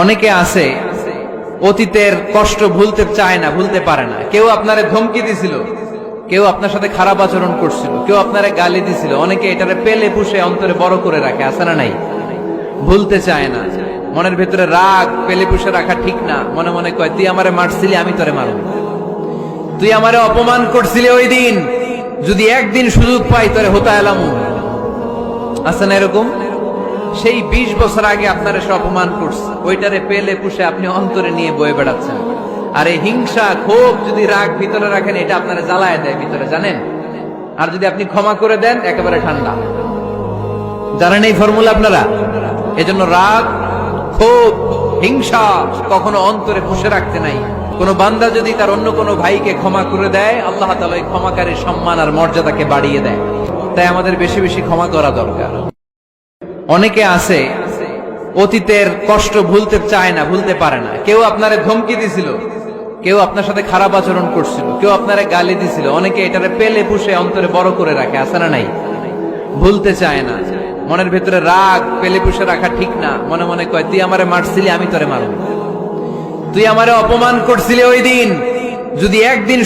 অনেকে আছে অতীতের কষ্ট ভুলতে চায় না, ভুলতে পারে না। কেউ আপনারে ধমকি দিছিল, কেউ আপনার সাথে খারাপ আচরণ করছিল, কেউ আপনারে গালি দিছিল, অনেকে এটারে পেলে পুষে অন্তরে বড় করে রাখে, আছে না নাই? ভুলতে চায় না। মনের ভেতরে রাগ পেলে পুষে রাখা ঠিক না। মনে মনে কয়, তুই আমারে মারছিলি, আমি তোরে মারব। তুই আমারে অপমান করছিলি ওই দিন, যদি একদিন সুযোগ পাই তোরে হতা এলামু। আছে না এরকম? সেই 20 বছর আগে আপনারা সব অপমান করছে, ওইটারে পেলে পুষে আপনি অন্তরে নিয়ে বয়ে বেড়াচ্ছেন। আর এই হিংসা ক্ষোভ যদি রাগ ভিতরে রাখেন, এটা আপনারা জ্বালায় দেয় ভিতরে, জানেন? আর যদি আপনি ক্ষমা করে দেন, একেবারে ঠান্ডা। জানেন এই ফর্মুলা আপনারা? এজন্য রাগ, ক্ষোভ, হিংসা কখনো অন্তরে পুষে রাখতে নাই। কোন বান্দা যদি তার অন্য কোনো ভাইকে ক্ষমা করে দেয়, আল্লাহ তাআলা ওই ক্ষমাকারীর সম্মান আর মর্যাদাকে বাড়িয়ে দেয়। তাই আমাদের বেশি বেশি ক্ষমা করা দরকার। অনেকে আছে অতীতের কষ্ট ভুলতে চায় না, ভুলতে পারে না। কেউ আপনারে ধমকি দিছিল, কেউ আপনার সাথে খারাপ আচরণ করছিল, কেউ আপনারে গালি দিছিল, অনেকে এটারে পেলে পুষে অন্তরে বড় করে রাখে, আছে না নাই? ভুলতে চায় না। মনের ভেতরে রাগ পেলে পুষে রাখা ঠিক না। মনে মনে কয়, তুই আমারে মারছিলি, আমি তোরে মারব। তুই আমারে অপমান করছিলি ওই দিন, যদি একদিন